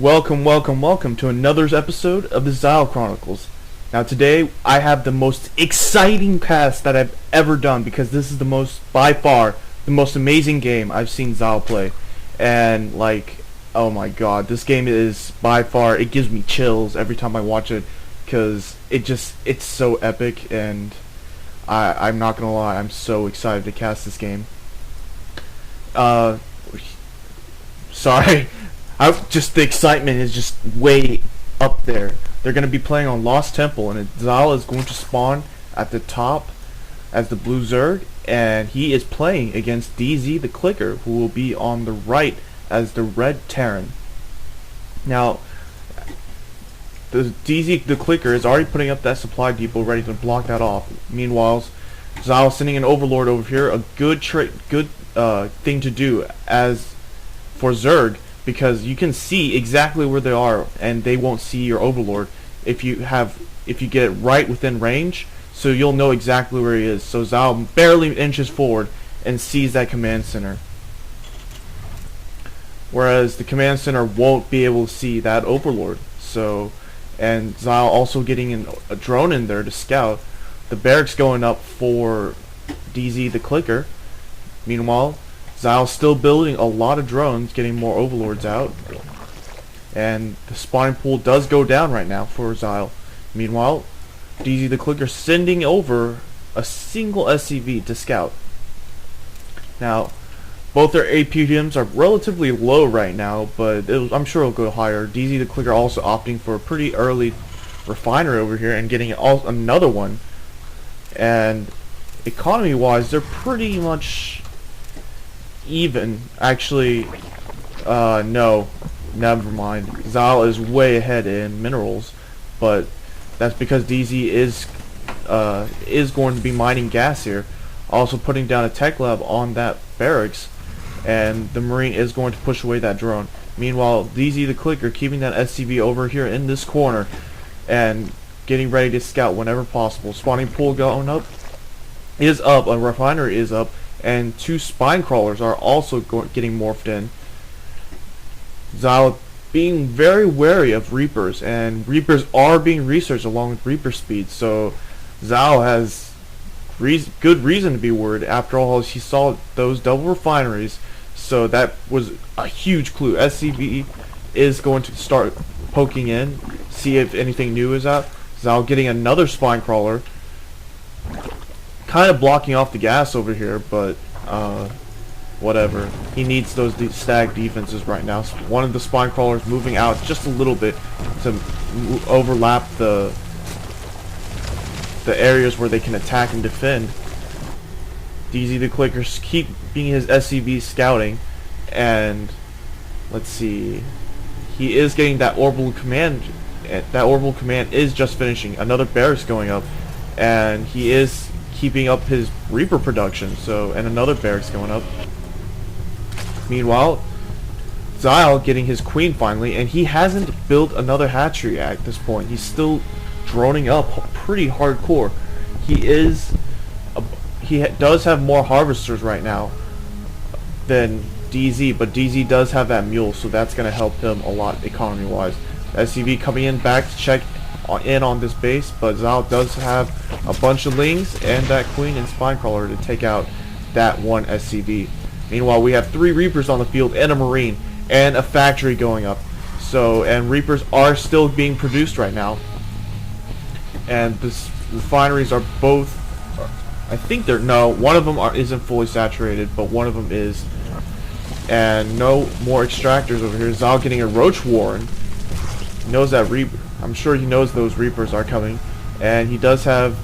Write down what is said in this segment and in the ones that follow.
Welcome to another episode of the Zile Chronicles. Now today I have the most exciting cast that I've ever done because this is by far, the most amazing game I've seen Zile play. And oh my god, this game is by far, it gives me chills every time I watch it because it's so epic, and I'm not gonna lie, I'm so excited to cast this game. Sorry. The excitement is just way up there. They're going to be playing on Lost Temple, and Zile is going to spawn at the top as the blue Zerg, and he is playing against DzTheClicker, who will be on the right as the red Terran. Now, the DzTheClicker is already putting up that supply depot ready to block that off. Meanwhile, Zile sending an Overlord over here, a good thing to do as for Zerg, because you can see exactly where they are and they won't see your Overlord if you get it right within range, so you'll know exactly where he is. So Zile barely inches forward and sees that command center, whereas the command center won't be able to see that Overlord. And Zile also getting a drone in there to scout. The barracks going up for DzTheClicker. Meanwhile, Zile's still building a lot of drones, getting more Overlords out. And the spawning pool does go down right now for Zile. Meanwhile, DzTheClicker sending over a single SCV to scout. Now, both their APMs are relatively low right now, but I'm sure it'll go higher. DzTheClicker also opting for a pretty early refinery over here and getting another one. And economy-wise, they're pretty much even. Actually, no, never mind. Zile is way ahead in minerals, but that's because DZ is going to be mining gas here, also putting down a tech lab on that barracks, and the Marine is going to push away that drone. Meanwhile, DzTheClicker keeping that SCV over here in this corner and getting ready to scout whenever possible. Spawning pool going up is up, a refinery is up, and two spine crawlers are also getting morphed in. Zile being very wary of Reapers, and Reapers are being researched along with Reaper speed, so Zile has good reason to be worried. After all, he saw those double refineries, so that was a huge clue. SCV is going to start poking in, see if anything new is out. Zile getting another spine crawler, kind of blocking off the gas over here, but whatever. He needs those stack defenses right now. So one of the spine crawlers moving out just a little bit to overlap the areas where they can attack and defend. DzTheClicker's keeping his SCV scouting, and let's see, he is getting that orbital command. That orbital command is just finishing. Another barracks going up, and he is keeping up his Reaper production, and another barracks going up. Meanwhile, Zile getting his queen finally, and he hasn't built another hatchery at this point. He's still droning up pretty hardcore. He does have more harvesters right now than DZ, but DZ does have that mule, so that's going to help him a lot economy-wise. SCV coming in back to check in on this base, but Zile does have a bunch of lings and that queen and spine crawler to take out that one SCV. Meanwhile, we have 3 Reapers on the field and a Marine and a factory going up. And Reapers are still being produced right now, and the refineries are both, I think one of them isn't fully saturated, but one of them is. And no more extractors over here. Zile getting a Roach Warren. Knows that I'm sure he knows those Reapers are coming, and he does have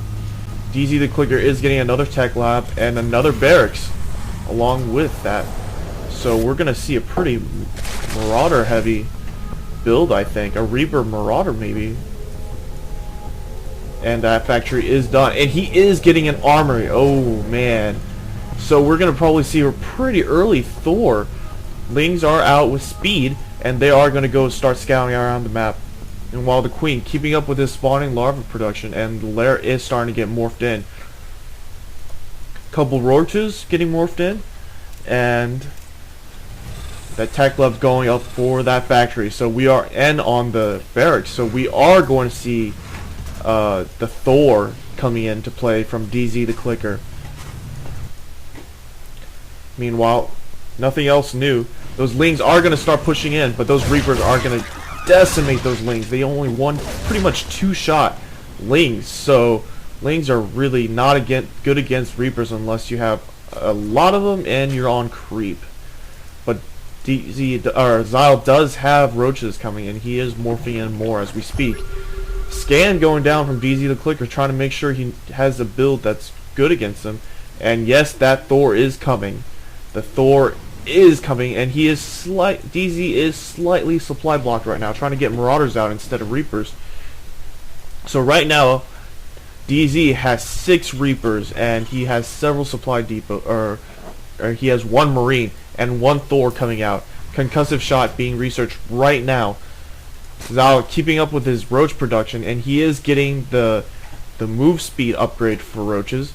DzTheClicker is getting another tech lab and another barracks along with that. So we're gonna see a pretty Marauder heavy build, I think. A Reaper Marauder maybe. And that factory is done, and he is getting an armory. Oh man. So we're gonna probably see a pretty early Thor. Lings are out with speed, and they are gonna go start scouting around the map. And while the queen keeping up with his spawning larva production, and the lair is starting to get morphed in. Couple roaches getting morphed in, and That tech lab's going up for that factory. So we are and on the barracks. So we are going to see the Thor coming into play from DzTheClicker. Meanwhile, nothing else new. Those Lings are going to start pushing in, but those Reapers are going to decimate those Lings. They only pretty much 2-shot Lings, so Lings are really not good against Reapers unless you have a lot of them and you're on creep. But Zile does have roaches coming, and he is morphing in more as we speak. Scan going down from DzTheClicker, trying to make sure he has a build that's good against them. And yes, that Thor is coming. The Thor is coming, and he is DZ is slightly supply blocked right now, trying to get Marauders out instead of Reapers. So right now, DZ has 6 Reapers, and he has several supply depot, or he has 1 Marine and 1 Thor coming out. Concussive shot being researched right now. Zile keeping up with his roach production, and he is getting the move speed upgrade for roaches.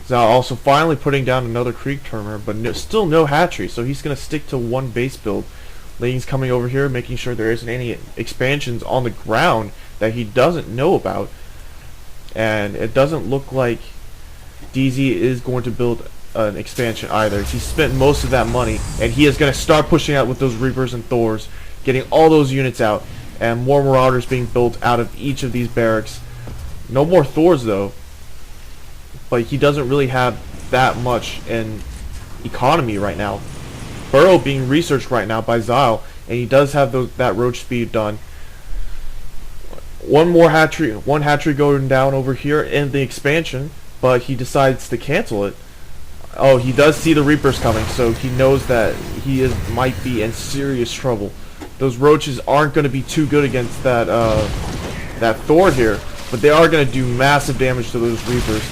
Zile also finally putting down another creep turner, but still no hatchery, so he's going to stick to 1 base build. Ling's coming over here, making sure there isn't any expansions on the ground that he doesn't know about. And it doesn't look like DZ is going to build an expansion either. He spent most of that money, and he is going to start pushing out with those Reapers and Thors, getting all those units out, and more Marauders being built out of each of these barracks. No more Thors though, but he doesn't really have that much in economy right now. Burrow being researched right now by Zile, and he does have that roach speed done. One hatchery going down over here in the expansion, but he decides to cancel it. Oh, he does see the Reapers coming, so he knows that he might be in serious trouble. Those roaches aren't going to be too good against that Thor here, but they are going to do massive damage to those Reapers.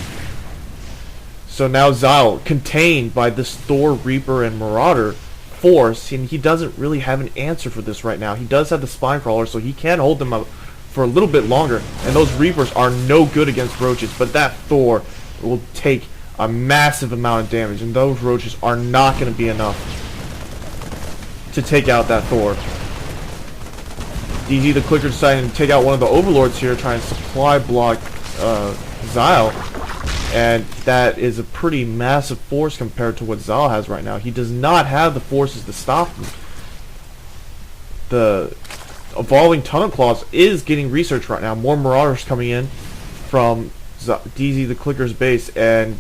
So now Zile, contained by this Thor, Reaper, and Marauder force, and he doesn't really have an answer for this right now. He does have the Spine Crawler, so he can hold them up for a little bit longer, and those Reapers are no good against roaches, but that Thor will take a massive amount of damage, and those roaches are not going to be enough to take out that Thor. DzTheClicker deciding to take out one of the Overlords here, trying to supply block Zile, and that is a pretty massive force compared to what Zile has right now. He does not have the forces to stop him. The Evolving Tunnel Claws is getting research right now. More Marauders coming in from DzTheClicker's base, and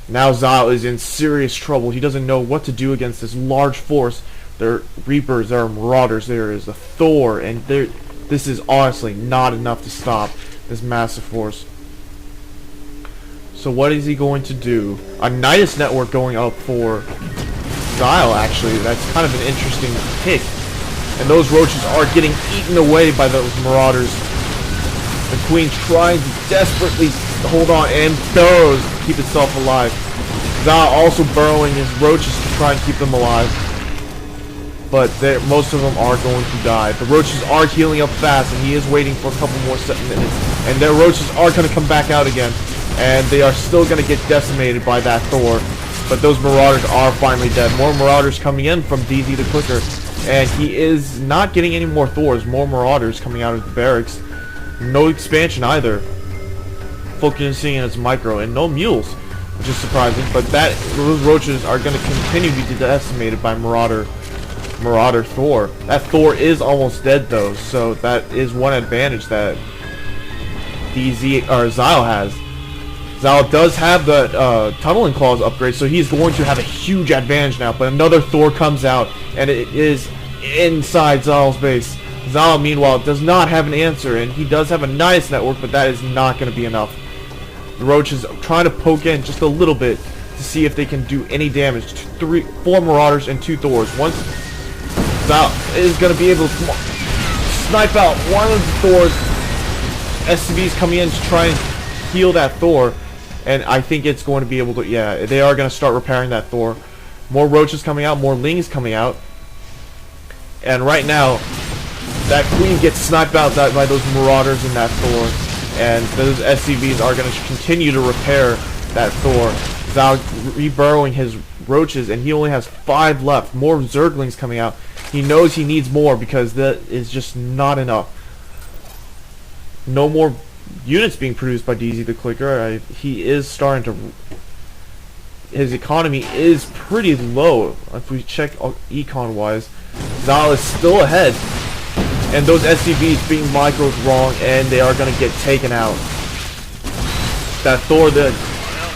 now Zile is in serious trouble. He doesn't know what to do against this large force. There are Reapers, there are Marauders, there is a Thor, and this is honestly not enough to stop this massive force. So what is he going to do? A Nidus network going up for Zile, actually. That's kind of an interesting pick. And those roaches are getting eaten away by those Marauders. The Queen trying to desperately hold on and burrows to keep itself alive. Zile also burrowing his roaches to try and keep them alive. But most of them are going to die. The roaches are healing up fast, and he is waiting for a couple more minutes. And their roaches are going to come back out again. And they are still going to get decimated by that Thor. But those Marauders are finally dead. More Marauders coming in from DzTheClicker. And he is not getting any more Thors. More Marauders coming out of the barracks. No expansion either. Focusing in its micro. And no mules, which is surprising. But those roaches are going to continue to be decimated by Marauder Thor. That Thor is almost dead though. So that is one advantage that Zile has. Zile does have the Tunneling Claws upgrade, so he's going to have a huge advantage now. But another Thor comes out, and it is inside Zile's base. Zile, meanwhile, does not have an answer, and he does have a nice network, but that is not going to be enough. The Roaches are trying to poke in just a little bit to see if they can do any damage. 4 Marauders and 2 Thors. Once Zile is going to be able to snipe out one of the Thors, SCVs coming in to try and heal that Thor. And I think it's going to be able to, yeah, they are going to start repairing that Thor. More Roaches coming out, more Lings coming out. And right now, that Queen gets sniped out by those Marauders and that Thor. And those SCVs are going to continue to repair that Thor. Zile reburrowing his roaches, and he only has 5 left. More Zerglings coming out. He knows he needs more because that is just not enough. No more units being produced by DzTheClicker. He is starting to... His economy is pretty low. If we check econ-wise, Zile is still ahead. And those SCVs being micros wrong, and they are going to get taken out. That Thor that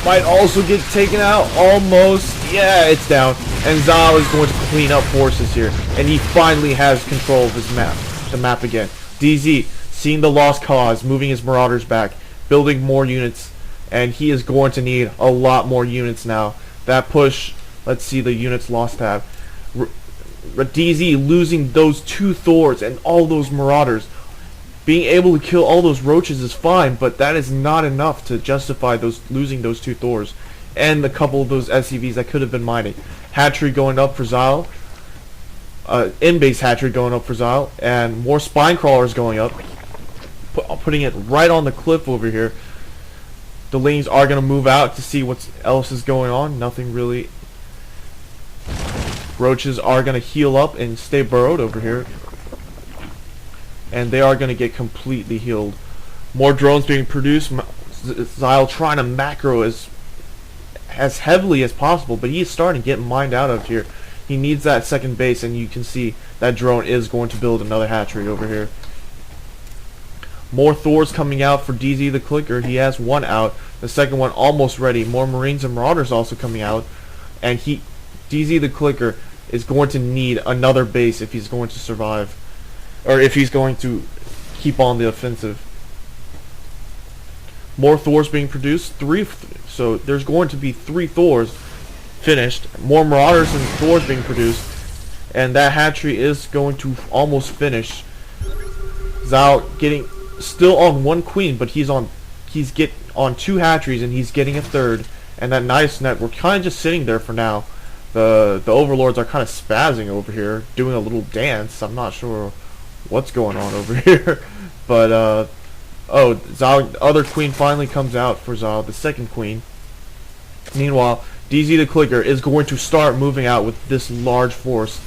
might also get taken out. Almost. Yeah, it's down. And Zile is going to clean up forces here. And he finally has control of his map. The map again. DZ, seeing the lost cause, moving his Marauders back, building more units. And he is going to need a lot more units now. That push, let's see the units lost tab. DZ losing those 2 Thors and all those Marauders. Being able to kill all those roaches is fine, but that is not enough to justify losing those 2 Thors. And a couple of those SCVs that could have been mining. Hatchery going up for Zile. In-base hatchery going up for Zile. And more spine crawlers going up. Putting it right on the cliff over here. The Lings are going to move out to see what else is going on. Nothing really. Roaches are going to heal up and stay burrowed over here. And they are going to get completely healed. More drones being produced. Zile trying to macro as heavily as possible, but he is starting to get mined out of here. He needs that second base, and you can see that drone is going to build another hatchery over here. More Thors coming out for DzTheClicker. He has 1 out. The second one almost ready. More Marines and Marauders also coming out. And DzTheClicker is going to need another base if he's going to survive. Or if he's going to keep on the offensive. More Thors being produced. 3. So there's going to be 3 Thors finished. More Marauders and Thors being produced. And that hatchery is going to almost finish. Zile getting... still on 1 queen, but he's on 2 hatcheries, and he's getting a 3rd. And that nice net, we're kind of just sitting there for now. The overlords are kind of spazzing over here, doing a little dance. I'm not sure what's going on over here, but oh, Zile, other queen finally comes out for Zile, the second queen. Meanwhile, DzTheClicker is going to start moving out with this large force,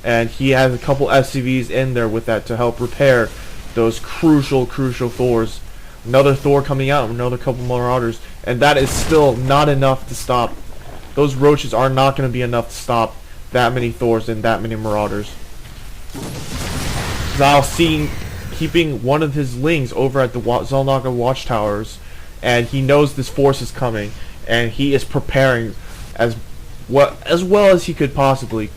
and he has a couple SCVs in there with that to help repair those crucial Thors. Another Thor coming out, another couple Marauders, and that is still not enough to stop. Those roaches are not going to be enough to stop that many Thors and that many Marauders. Zile keeping one of his Lings over at the xel'naga watchtowers, and he knows this force is coming, and he is preparing as well as he could possibly.